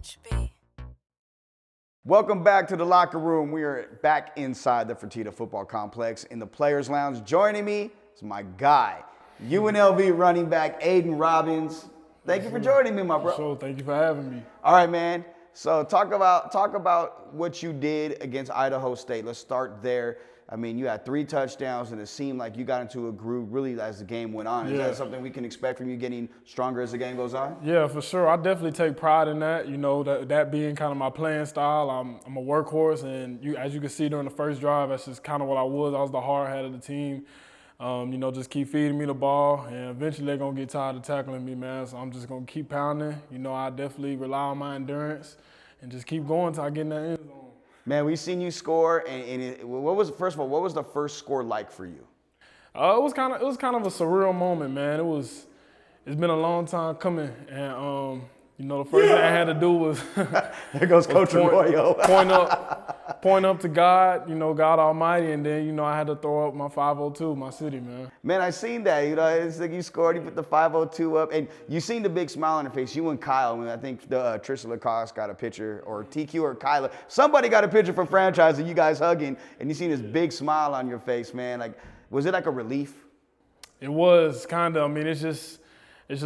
HB. Welcome back to the locker room. We are back inside the Fertitta Football Complex in the Players Lounge. Joining me is my guy, UNLV running back Aidan Robbins. Thank you for joining me, my bro. So thank you for having me. All right, man. So talk about what you did against Idaho State. Let's start there. I mean, you had 3 touchdowns, and it seemed like you got into a groove really as the game went on. Is that something we can expect from you getting stronger as the game goes on? Yeah, for sure. I definitely take pride in that. You know, that being kind of my playing style. I'm a workhorse, and as you can see during the first drive, that's just kind of what I was. I was the hard hat of the team. You know, just keep feeding me the ball, and eventually they're going to get tired of tackling me, man. So I'm just going to keep pounding. You know, I definitely rely on my endurance and just keep going until I get in that end zone. Man, we've seen you score, what was the first score like for you? It was kind of a surreal moment, man. It's been a long time coming, and you know, the first thing I had to do was there goes Coach Arroyo. point up to God, you know, God Almighty, and then, you know, I had to throw up my 502, my city, man. Man, I seen that. You know, it's like you scored, you put the 502 up, and you seen the big smile on her face. You and Kyle, I mean, I think Trisha Lacoste got a picture, or TQ or Kyla. Somebody got a picture from Franchise of you guys hugging, and you seen this big smile on your face, man. Like, was it like a relief? It was kind of. I mean, it's just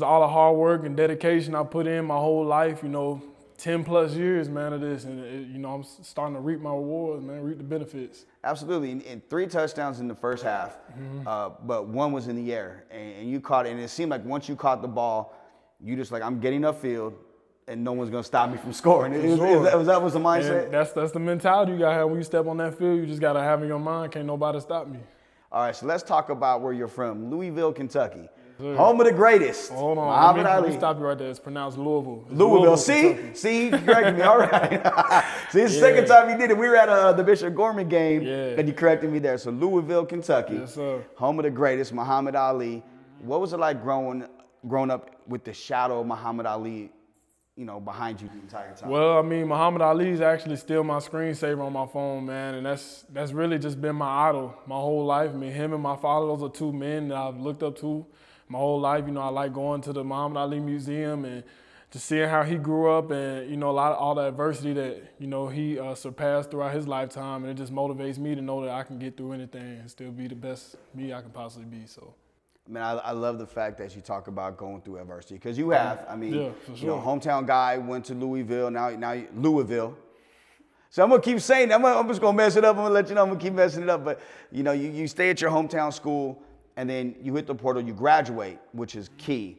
all the hard work and dedication I put in my whole life, you know, 10 plus years, man, of this. And, you know, I'm starting to reap my rewards, man, reap the benefits. Absolutely. And 3 touchdowns in the first half, but 1 was in the air. And you caught it. And it seemed like once you caught the ball, you just like, I'm getting upfield, and no one's going to stop me from scoring. Was that the mindset? And that's the mentality you got to have when you step on that field. You just got to have in your mind, can't nobody stop me. All right, so let's talk about where you're from, Louisville, Kentucky. Home of the greatest. Hold on, Muhammad let Ali. me stop you right there. It's pronounced Louisville. Louisville. See, he corrected me. All right. See, it's the second time you did it. We were at the Bishop Gorman game, and you corrected me there. So Louisville, Kentucky. Yes, sir. Home of the greatest, Muhammad Ali. What was it like growing up with the shadow of Muhammad Ali, you know, behind you the entire time? Well, I mean, Muhammad Ali is actually still my screensaver on my phone, man, and that's really just been my idol my whole life. I mean, him and my father, those are 2 men that I've looked up to my whole life. You know, I like going to the Muhammad Ali Museum and just seeing how he grew up, and, you know, all the adversity that, you know, he surpassed throughout his lifetime, and it just motivates me to know that I can get through anything and still be the best me I can possibly be. So, Man, I love the fact that you talk about going through adversity, because you have. I mean, yeah, for sure. You know, hometown guy, went to Louisville, now Louisville. So I'm gonna keep saying that. I'm just gonna mess it up. I'm gonna let you know I'm gonna keep messing it up. But you know, you stay at your hometown school, and then you hit the portal, you graduate, which is key.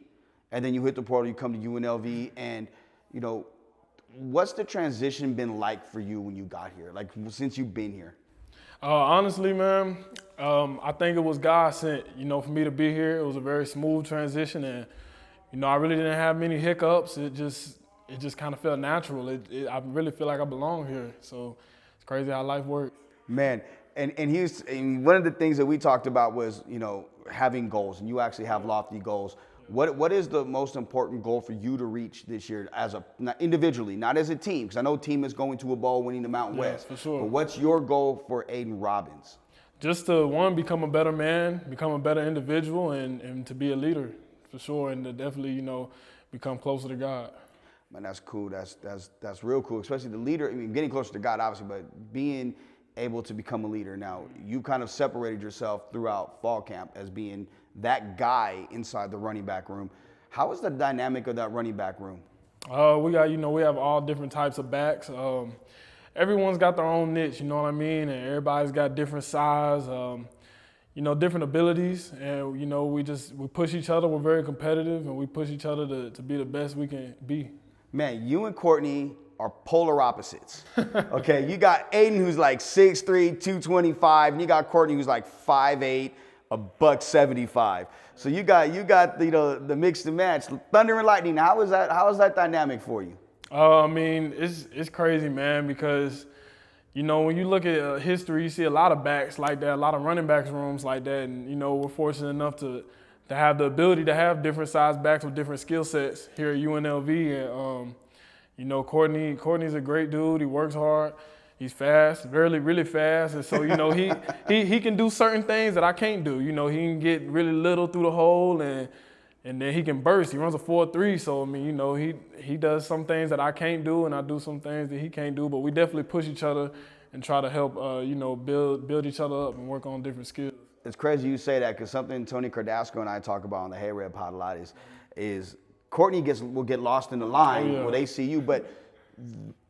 And then you hit the portal, you come to UNLV, and you know, what's the transition been like for you when you got here? Like, since you've been here? Honestly, man, I think it was God sent, you know, for me to be here. It was a very smooth transition, and, you know, I really didn't have many hiccups. It just kind of felt natural. I really feel like I belong here. So it's crazy how life works. Man, and one of the things that we talked about was, you know, having goals, and you actually have lofty goals. What is the most important goal for you to reach this year, not individually, not as a team? Because I know team is going to a bowl, winning the Mountain West. For sure. But what's your goal for Aidan Robbins? Just to, one, become a better man, become a better individual, and to be a leader, for sure, and to definitely, you know, become closer to God. Man, that's cool. That's real cool, especially the leader. I mean, getting closer to God, obviously, but being able to become a leader. Now, you kind of separated yourself throughout fall camp as being that guy inside the running back room. How is the dynamic of that running back room? We have all different types of backs. Everyone's got their own niche, you know what I mean? And everybody's got different size, you know, different abilities. And, you know, we push each other. We're very competitive, and we push each other to be the best we can be. Man, you and Courtney are polar opposites. Okay, you got Aidan, who's like 6'3", 225, and you got Courtney, who's like 5'8", $175. So you got you know, the mix and match, thunder and lightning. How is that dynamic for you? I mean, it's crazy, man, because, you know, when you look at history, you see a lot of backs like that, a lot of running backs rooms like that, and, you know, we're fortunate enough to have the ability to have different size backs with different skill sets here at UNLV. And, you know, Courtney's a great dude. He works hard. He's fast, really, really fast. And so, you know, he can do certain things that I can't do. You know, he can get really little through the hole, and, And then he can burst. He runs a 4.3. So, I mean, you know, he does some things that I can't do, and I do some things that he can't do. But we definitely push each other and try to help, you know, build each other up and work on different skills. It's crazy you say that, because something Tony Cardasco and I talk about on the Hey Red Pod a lot is Courtney will get lost in the line where they see you, but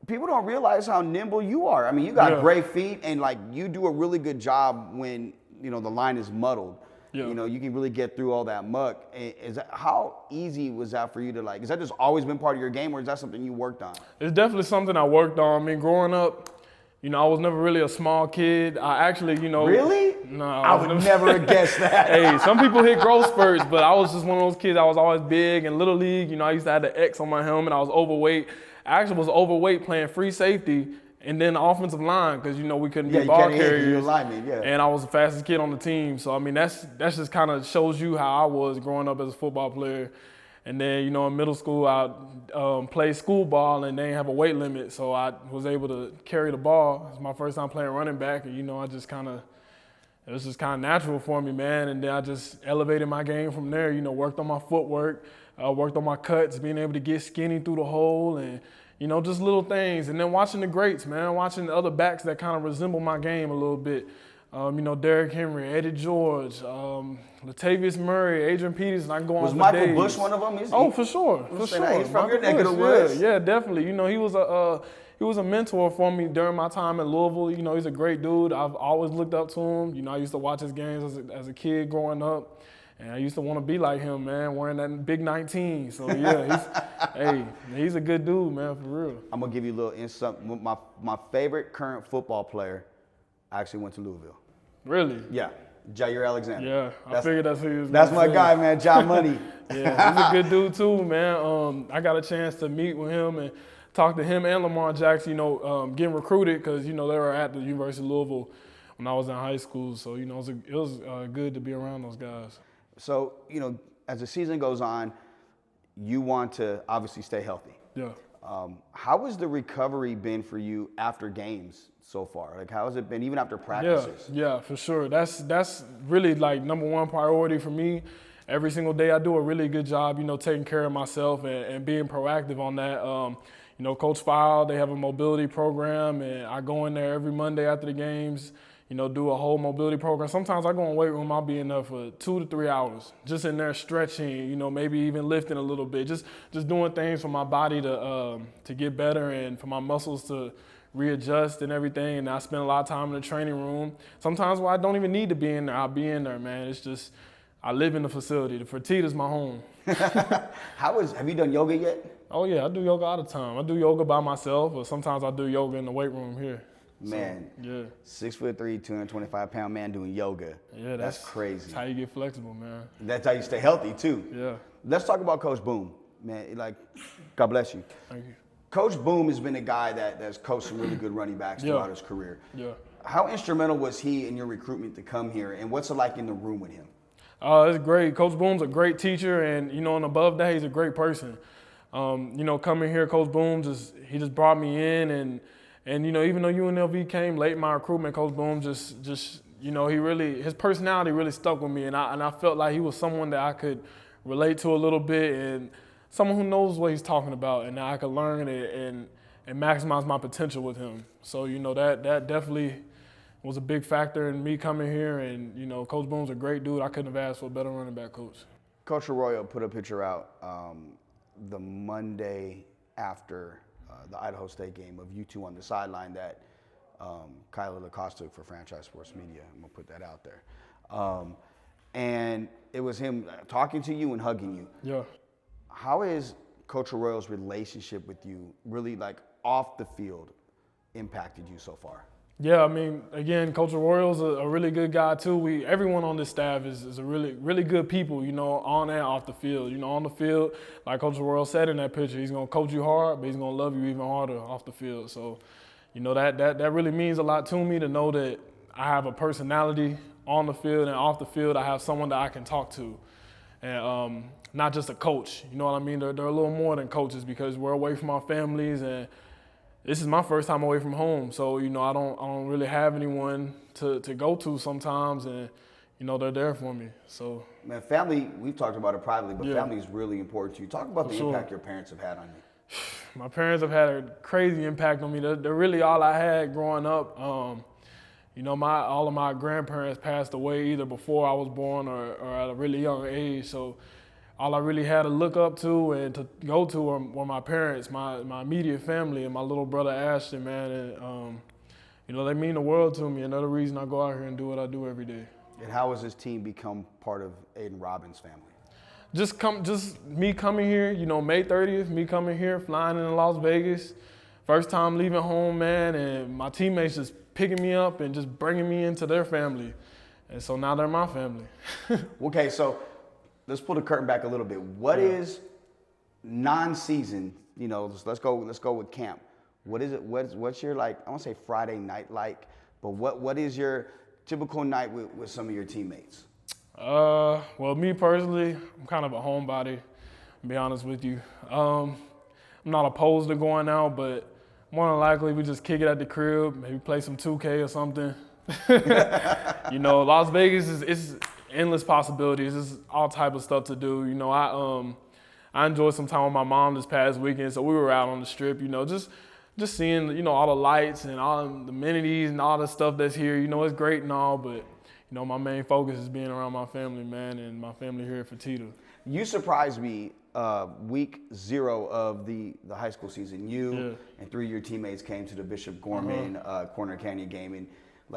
people don't realize how nimble you are. I mean, you got great feet, and like you do a really good job when, you know, the line is muddled. Yeah. You know, you can really get through all that muck. How easy was that for you to, like, is that just always been part of your game, or is that something you worked on? It's definitely something I worked on. I mean, growing up, you know, I was never really a small kid. I actually, you know. Really? No. I would never have guessed that. Hey, some people hit growth spurts, but I was just one of those kids. I was always big. In Little League, you know, I used to have the X on my helmet. I was overweight. I actually was overweight playing free safety and then the offensive line, because, you know, we couldn't be ball carriers. You're a lineman, and I was the fastest kid on the team. So, I mean, that's just kind of shows you how I was growing up as a football player. And then, you know, in middle school, I played school ball, and they didn't have a weight limit, so I was able to carry the ball. It was my first time playing running back, and, you know, it was just kind of natural for me, man. And then I just elevated my game from there, you know, worked on my footwork, worked on my cuts, being able to get skinny through the hole, and, you know, just little things. And then watching the greats, man, watching the other backs that kind of resemble my game a little bit. You know, Derrick Henry, Eddie George, Latavius Murray, Adrian Peterson. I can go on for days. Was Michael Bush one of them? For sure. He's from your neck of the woods. Yeah, definitely. You know, he was a mentor for me during my time in Louisville. You know, he's a great dude. I've always looked up to him. You know, I used to watch his games as a kid growing up, and I used to want to be like him, man, wearing that big 19. So yeah, he's a good dude, man, for real. I'm gonna give you a little insight. My favorite current football player actually went to Louisville. Really? Yeah, Jair Alexander. Yeah, I figured that's who he was. That's my guy, man, John Money. Yeah, he's a good dude too, man. I got a chance to meet with him and talk to him and Lamar Jackson, you know, getting recruited, because, you know, they were at the University of Louisville when I was in high school. So, you know, it was good to be around those guys. So, you know, as the season goes on, you want to obviously stay healthy. Yeah. How has the recovery been for you after games so far? Like, how has it been even after practices? Yeah, for sure. That's really like number one priority for me. Every single day I do a really good job, you know, taking care of myself and being proactive on that. You know, Coach File, they have a mobility program, and I go in there every Monday after the games, you know, do a whole mobility program. Sometimes I go in the weight room, I'll be in there for 2 to 3 hours, just in there stretching, you know, maybe even lifting a little bit, just doing things for my body to get better and for my muscles to readjust and everything. And I spend a lot of time in the training room. Sometimes where I don't even need to be in there, I'll be in there, man. It's just, I live in the facility. The Fertitta's my home. Have you done yoga yet? Oh yeah, I do yoga all the time. I do yoga by myself, or sometimes I do yoga in the weight room here. Man, so, yeah. 6'3", 225-pound man doing yoga. Yeah, that's crazy. That's how you get flexible, man. That's how you stay healthy too. Yeah. Let's talk about Coach Boom, man. Like, God bless you. Thank you. Coach Boom has been a guy that's coached some really good running backs throughout his career. Yeah. How instrumental was he in your recruitment to come here, and what's it like in the room with him? It's great. Coach Boom's a great teacher, and, you know, and above that, he's a great person. You know, coming here, Coach Boom he just brought me in, and you know, even though UNLV came late in my recruitment, Coach Boom just you know, his personality really stuck with me, and I felt like he was someone that I could relate to a little bit, and someone who knows what he's talking about, and I could learn and maximize my potential with him. So, you know, that definitely was a big factor in me coming here, and, you know, Coach Boom's a great dude. I couldn't have asked for a better running back coach. Coach Arroyo put a picture out the Monday after the Idaho State game of you two on the sideline that Kyler Lacoste took for Franchise Sports Media. I'm going to put that out there. And it was him talking to you and hugging you. Yeah. How is Coach Arroyo's relationship with you really, like, off the field impacted you so far? Yeah, I mean, again, Coach Arroyo's a really good guy too. Everyone on this staff is a really good people, you know, on and off the field. You know, on the field, like Coach Arroyo said in that picture, he's gonna coach you hard, but he's gonna love you even harder off the field. So, you know, that really means a lot to me, to know that I have a personality on the field, and off the field I have someone that I can talk to, and not just a coach. You know what I mean? They're a little more than coaches, because we're away from our families, and this is my first time away from home. So, you know, I don't really have anyone to go to sometimes, and, they're there for me. So, Man, family, we've talked about it privately, but Yeah. family is really important to you. Talk about the sure. impact your parents have had on you. My parents have had a crazy impact on me. They're really all I had growing up. All of my grandparents passed away either before I was born or at a really young age. So all I really had to look up to and to go to were my parents, my immediate family, and my little brother Ashton, man. And they mean the world to me. Another reason I go out here and do what I do every day. And how has this team become part of Aidan Robbins' family? Just me coming here, May 30th, me coming here, flying into Las Vegas, first time leaving home, man, and my teammates just picking me up and just bringing me into their family. And so now they're my family. Okay, so let's pull the curtain back a little bit. What is non-season? Let's go with camp. What is it? What's your, I won't say Friday night like, but what is your typical night with some of your teammates? Well, me personally, I'm kind of a homebody, to be honest with you. I'm not opposed to going out, but more than likely we just kick it at the crib, maybe play some 2K or something. Las Vegas is endless possibilities. There's all type of stuff to do. I enjoyed some time with my mom this past weekend, so we were out on the strip, just seeing, all the lights and all the amenities and all the stuff that's here. It's great and all, but my main focus is being around my family, man, and my family here at Fertitta. You surprised me week 0 of the high school season. You and 3 of your teammates came to the Bishop Gorman Corner Canyon game, and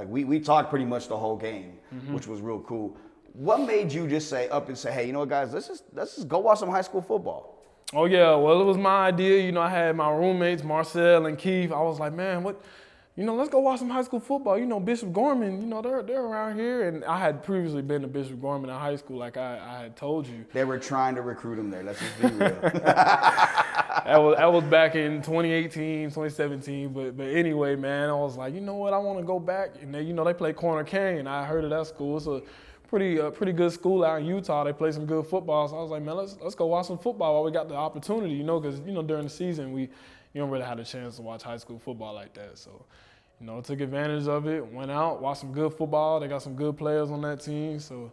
we talked pretty much the whole game, which was real cool. What made you just say, hey, you know what, guys, let's just go watch some high school football? Oh yeah, well, it was my idea. I had my roommates, Marcel and Keith. I was like, man, let's go watch some high school football. Bishop Gorman, they're around here. And I had previously been to Bishop Gorman in high school, like I had told you. They were trying to recruit him there. Let's just be real. That was back in 2018, 2017. But anyway, man, I was like, you know what, I want to go back. And they play Corner Canyon. I heard of that school. It's a pretty good school out in Utah. They play some good football. So I was like, man, let's go watch some football while we got the opportunity, because, during the season, you don't really have a chance to watch high school football like that. So, took advantage of it, went out, watched some good football. They got some good players on that team. So,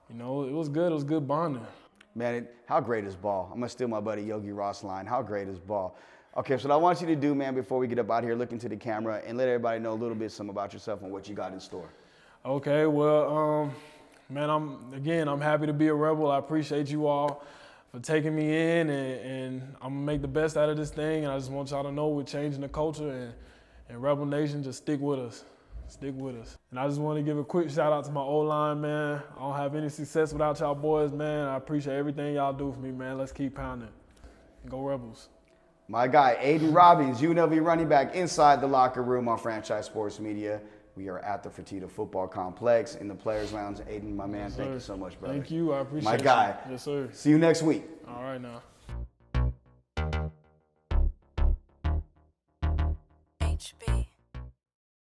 it was good. It was good bonding. Man, how great is ball? I'm going to steal my buddy Yogi Ross' line. How great is ball? Okay, so what I want you to do, man, before we get up out here, look into the camera and let everybody know a little bit something about yourself and what you got in store. Okay, well, man, I'm happy to be a Rebel. I appreciate you all for taking me in, and I'm going to make the best out of this thing. And I just want y'all to know we're changing the culture, and Rebel Nation, just stick with us. Stick with us. And I just want to give a quick shout out to my O-line, man. I don't have any success without y'all boys, man. I appreciate everything y'all do for me, man. Let's keep pounding. Go Rebels. My guy, Aidan Robbins, UNLV running back inside the locker room on Franchise Sports Media. We are at the Fertitta Football Complex in the Players Lounge. Aidan, my man, thank you so much, brother. Thank you. I appreciate my guy. You. Yes, sir. See you next week. All right, now. HB.